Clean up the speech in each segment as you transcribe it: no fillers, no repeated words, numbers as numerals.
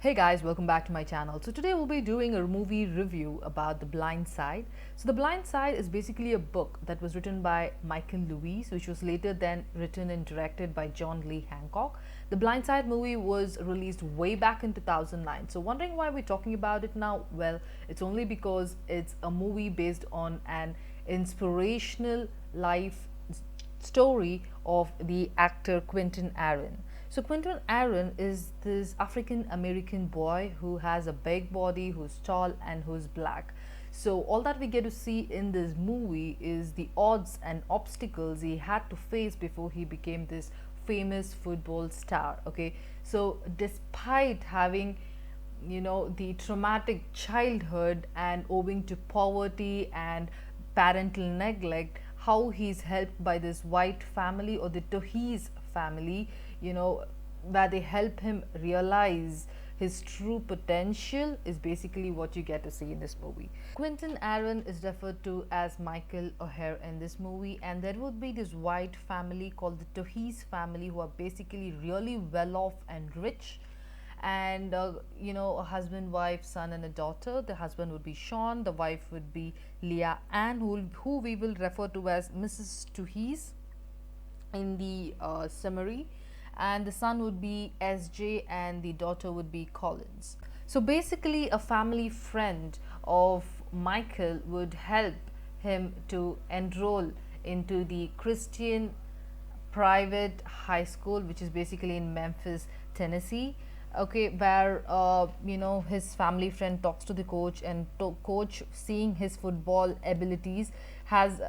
Hey guys, welcome back to my channel. So today we'll be doing a movie review about The Blind Side. So The Blind Side is basically a book that was written by Michael Lewis, which was later then written and directed by John Lee Hancock. The Blind Side movie was released way back in 2009. So wondering why we're talking about it now? Well, it's only because it's a movie based on an inspirational life story of the actor Quentin Aaron. So Quentin Aaron is this African American boy who has a big body, who's tall and who's black. So all that we get to see in this movie is the odds and obstacles he had to face before he became this famous football star. Okay, so despite having the traumatic childhood and owing to poverty and parental neglect, how he's helped by this white family or the Tohis family, where they help him realize his true potential is basically what you get to see in this movie. Quentin Aaron is referred to as Michael O'Hare in this movie, and there would be this white family called the Tohis family who are basically really well off and rich, and a husband, wife, son and a daughter. The husband would be Sean, the wife would be Leah Ann, who we will refer to as Mrs. Tuhis in the summary, and the son would be SJ and the daughter would be Collins. So basically a family friend of Michael would help him to enroll into the Christian private high school, which is basically in Memphis, Tennessee. Okay, where his family friend talks to the coach, and coach, seeing his football abilities, has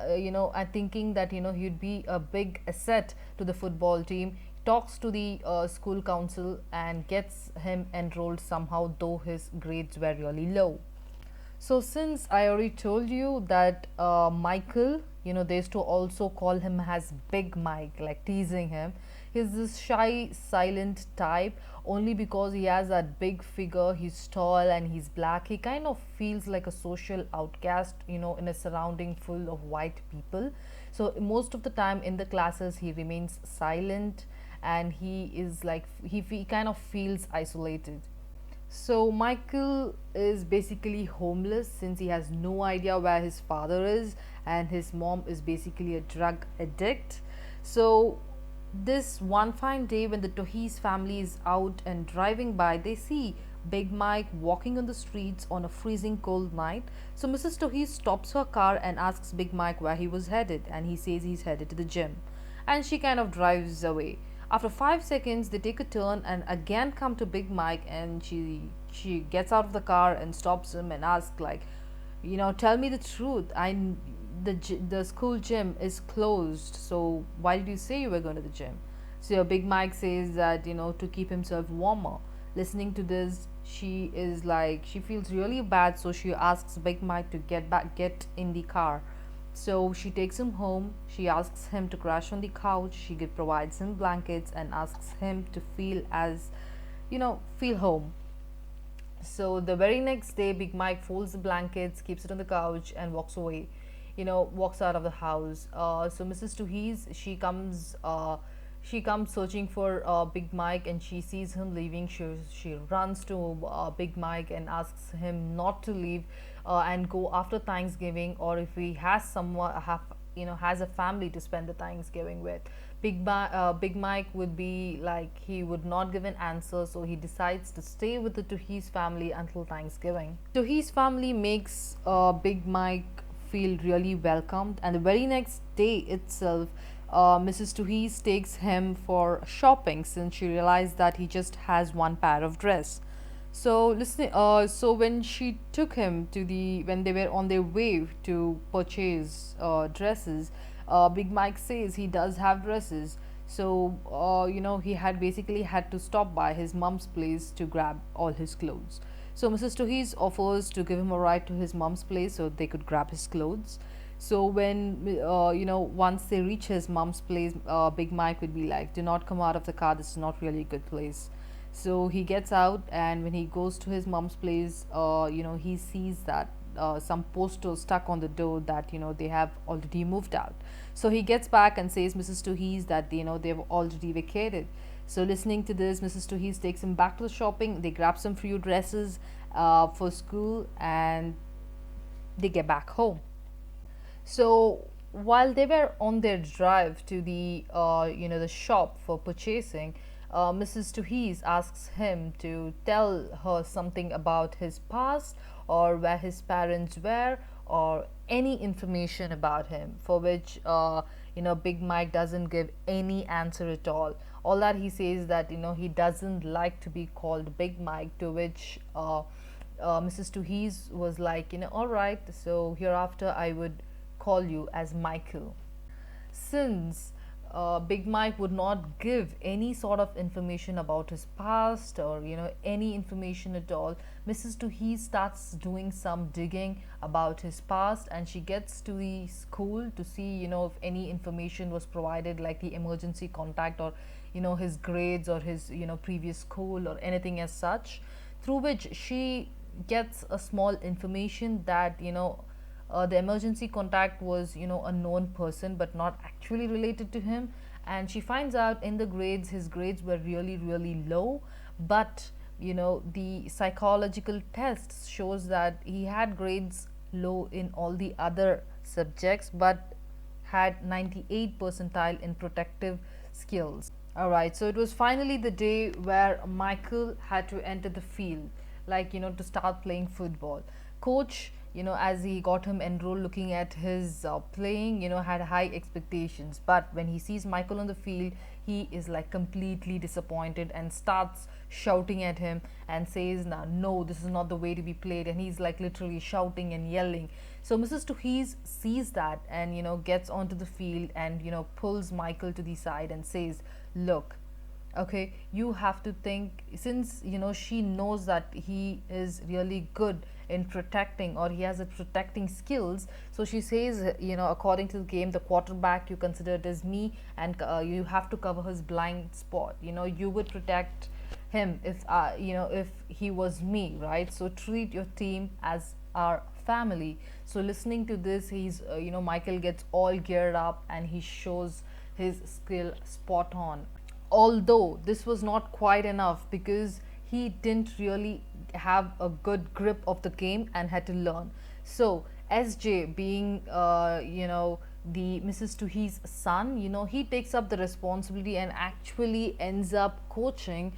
thinking that he'd be a big asset to the football team, talks to the school council and gets him enrolled somehow, though his grades were really low. So since I already told you that Michael, they used to also call him as Big Mike, like teasing him. He's this shy, silent type only because he has that big figure. He's tall and he's black. He kind of feels like a social outcast, in a surrounding full of white people. So most of the time in the classes, he remains silent, and he is like he kind of feels isolated. So Michael is basically homeless since he has no idea where his father is, and his mom is basically a drug addict. So this one fine day when the Tohis family is out and driving by, they see Big Mike walking on the streets on a freezing cold night. So Mrs. Tohis stops her car and asks Big Mike where he was headed, and he says he's headed to the gym. And she kind of drives away. After 5 seconds, they take a turn and again come to Big Mike, and she gets out of the car and stops him and asks, like, tell me the truth. The school gym is closed, so why did you say you were going to the gym? So Big Mike says that to keep himself warmer. Listening to this, she feels really bad, so she asks Big Mike to get in the car. So she takes him home. She asks him to crash on the couch. Provides him blankets and asks him to feel home. So the very next day, Big Mike folds the blankets, keeps it on the couch, and walks away. Walks out of the house. So Mrs. Tuhis, she comes searching for Big Mike, and she sees him leaving. She runs to Big Mike and asks him not to leave and go after Thanksgiving, or if he has someone has a family to spend the Thanksgiving with. Big Mike would be like, he would not give an answer, so he decides to stay with the Tuhis family until Thanksgiving. Tuhis family makes Big Mike feel really welcomed, and the very next day itself, Mrs. Tuhis takes him for shopping since she realized that he just has one pair of dress. So when she took him when they were on their way to purchase dresses, Big Mike says he does have dresses. So he had basically had to stop by his mom's place to grab all his clothes. So Mrs. Tuhis offers to give him a ride to his mom's place so they could grab his clothes. So when once they reach his mom's place, Big Mike would be like, "Do not come out of the car. This is not really a good place." So he gets out, and when he goes to his mom's place, he sees that some posters stuck on the door that they have already moved out. So he gets back and says Mrs. Tuhis that they've already vacated. So listening to this, Mrs. Tuhees takes him back to the shopping. They grab some few dresses for school, and they get back home. So while they were on their drive to the the shop for purchasing, Mrs. Tuhees asks him to tell her something about his past, or where his parents were, or any information about him, for which Big Mike doesn't give any answer at all. All that he says that he doesn't like to be called Big Mike, to which Mrs. Tuhees was like, all right, so hereafter I would call you as Michael. Since Big Mike would not give any sort of information about his past, or any information at all, Mrs. Tuhees starts doing some digging about his past, and she gets to the school to see if any information was provided, like the emergency contact, or his grades, or his previous school, or anything as such, through which she gets a small information that the emergency contact was a known person, but not actually related to him. And she finds out in the grades, his grades were really really low, but the psychological tests shows that he had grades low in all the other subjects, but had 98 percentile in protective skills. Alright, so it was finally the day where Michael had to enter the field, like to start playing football. Coach, as he got him enrolled, looking at his playing, had high expectations. But when he sees Michael on the field, he is like completely disappointed and starts shouting at him and says, "Now, no, this is not the way to be played." And he's like literally shouting and yelling. So Mrs. Tuhees sees that, and gets onto the field, and pulls Michael to the side and says, "Look, okay, you have to think, since she knows that he is really good in protecting, or he has a protecting skills, so she says, according to the game, the quarterback you consider it as me, and you have to cover his blind spot. You would protect him if if he was me, right? So treat your team as our family." So listening to this, he's Michael gets all geared up, and he shows his skill spot on. Although this was not quite enough, because he didn't really have a good grip of the game and had to learn. So SJ, being the Mrs. Tuhees' son, he takes up the responsibility and actually ends up coaching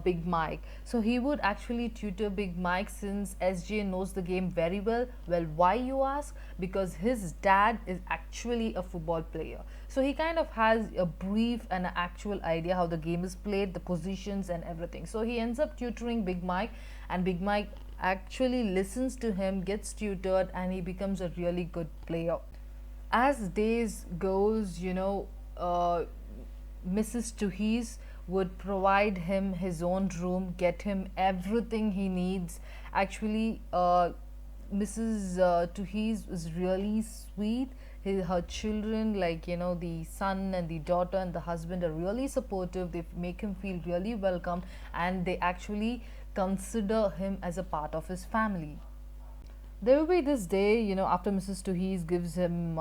Big Mike. So he would actually tutor Big Mike, since SJ knows the game very well. Well, why, you ask? Because his dad is actually a football player. So he kind of has a brief and an actual idea how the game is played, the positions and everything. So he ends up tutoring Big Mike, and Big Mike actually listens to him, gets tutored, and he becomes a really good player. As days goes, Mrs. Tuhees would provide him his own room, get him everything he needs. Actually, Mrs. Tuhees is really sweet. Her children, like the son and the daughter and the husband, are really supportive. They make him feel really welcome, and they actually consider him as a part of his family. There will be this day, after Mrs. Tuhees gives him,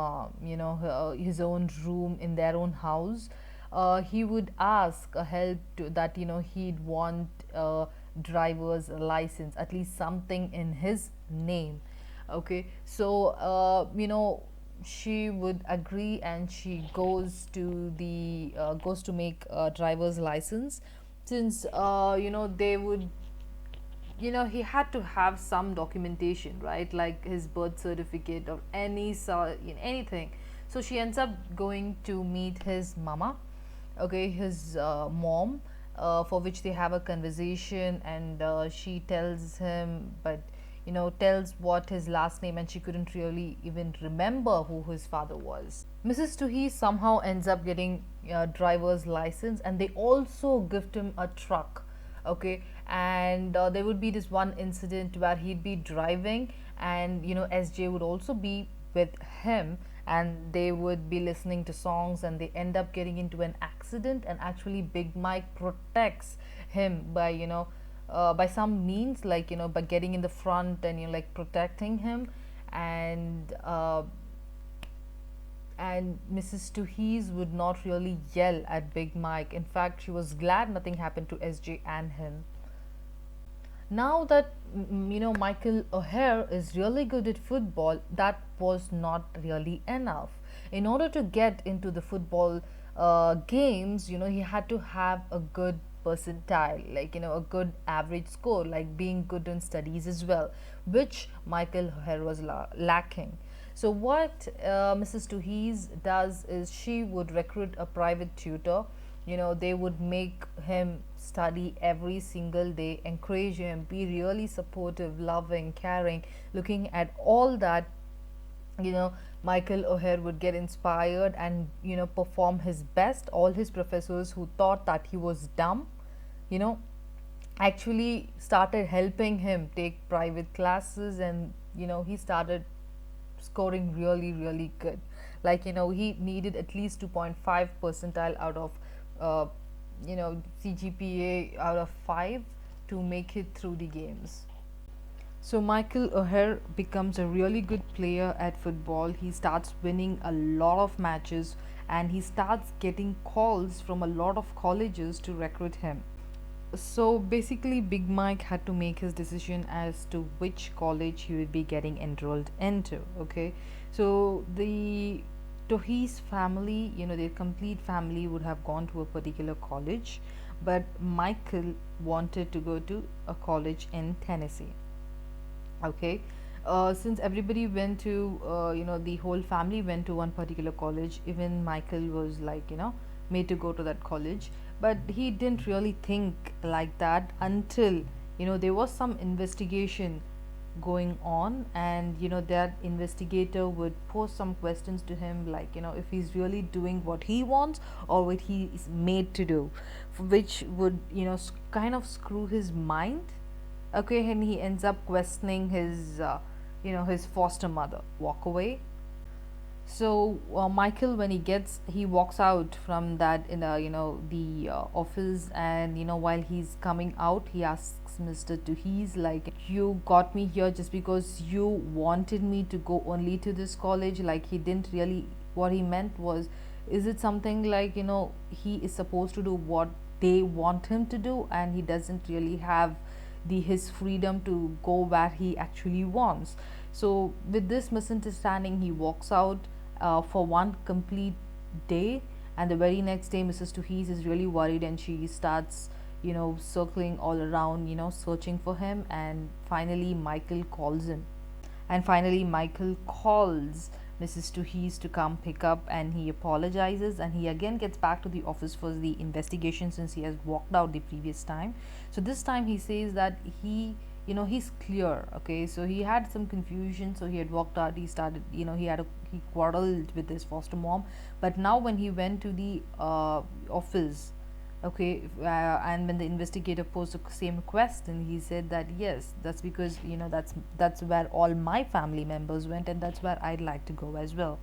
his own room in their own house. He would ask a help to that, he'd want a driver's license, at least something in his name. Okay, so she would agree, and she goes to make a driver's license, since they would he had to have some documentation, right, like his birth certificate or any sort, anything. So she ends up going to meet his mama, okay, his mom, for which they have a conversation, and she tells him, but tells what his last name, and she couldn't really even remember who his father was. Mrs. Tuhi somehow ends up getting a driver's license, and they also gift him a truck. Okay, and there would be this one incident where he'd be driving, and SJ would also be with him, and they would be listening to songs, and they end up getting into an accident, and actually Big Mike protects him by some means, like by getting in the front and like protecting him. And and Mrs. Tuhees would not really yell at Big Mike. In fact, she was glad nothing happened to SJ and him. Now that Michael O'Hare is really good at football, that was not really enough. In order to get into the football games, he had to have a good percentile, like a good average score, like being good in studies as well, which Michael O'Hare was lacking. So what Mrs. Tuhees does is she would recruit a private tutor. They would make him study every single day, encourage him, be really supportive, loving, caring, looking at all that. Michael O'Hare would get inspired and perform his best. All his professors who thought that he was dumb, you know actually started helping him take private classes, and he started scoring really really good. Like he needed at least 2.5 percentile out of uh, CGPA out of 5 to make it through the games. So Michael O'Hare becomes a really good player at football. He starts winning a lot of matches, and he starts getting calls from a lot of colleges to recruit him. So basically, Big Mike had to make his decision as to which college he would be getting enrolled into. Okay, so the Tohi's family, their complete family would have gone to a particular college, but Michael wanted to go to a college in Tennessee. Okay, since everybody went to the whole family went to one particular college, even Michael was like made to go to that college, but he didn't really think like that until there was some investigation going on, and that investigator would pose some questions to him, like if he's really doing what he wants or what he is made to do, which would kind of screw his mind. Okay, and he ends up questioning his foster mother. Walk away. So Michael, when he walks out from that in the office, and while he's coming out, he asks Mr. Tuhees, like, you got me here just because you wanted me to go only to this college. Like, he didn't really, what he meant was, is it something like he is supposed to do what they want him to do, and he doesn't really have the his freedom to go where he actually wants. So with this misunderstanding, he walks out for one complete day, and the very next day Mrs. Tuhees is really worried, and she starts circling all around, searching for him, and finally Michael calls Mrs. Tuhees to come pick up, and he apologizes, and he again gets back to the office for the investigation since he has walked out the previous time. So this time he says that he's clear. Okay, so he had some confusion, so he had walked out, he started he quarreled with his foster mom, but now when he went to the office, okay, and when the investigator posed the same question, he said that yes, that's because that's where all my family members went, and that's where I'd like to go as well.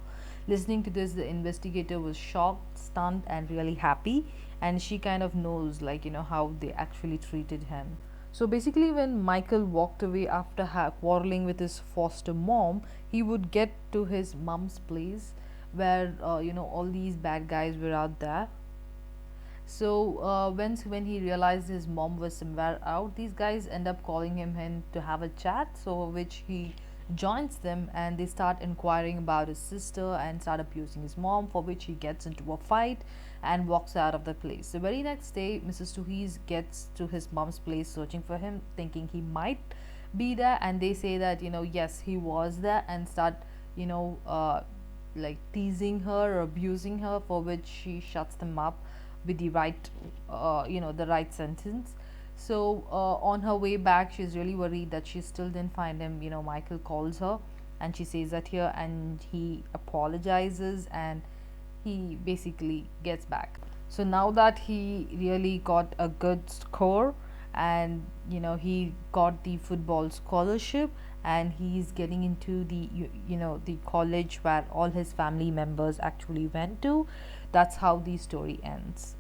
Listening to this, the investigator was shocked, stunned, and really happy, and she kind of knows, like how they actually treated him. So basically, when Michael walked away after quarreling with his foster mom, he would get to his mom's place where all these bad guys were out there. So when he realized his mom was somewhere out, these guys end up calling him in to have a chat. So which he joins them, and they start inquiring about his sister and start abusing his mom, for which he gets into a fight and walks out of the place. The very next day, Mrs. Tuhees gets to his mom's place searching for him, thinking he might be there, and they say that yes, he was there, and start you know uh, like teasing her or abusing her, for which she shuts them up with the right sentence. So on her way back, she's really worried that she still didn't find him. Michael calls her, and she says that here, and he apologizes, and he basically gets back. So now that he really got a good score, and he got the football scholarship, and he's getting into the college where all his family members actually went to, that's how the story ends.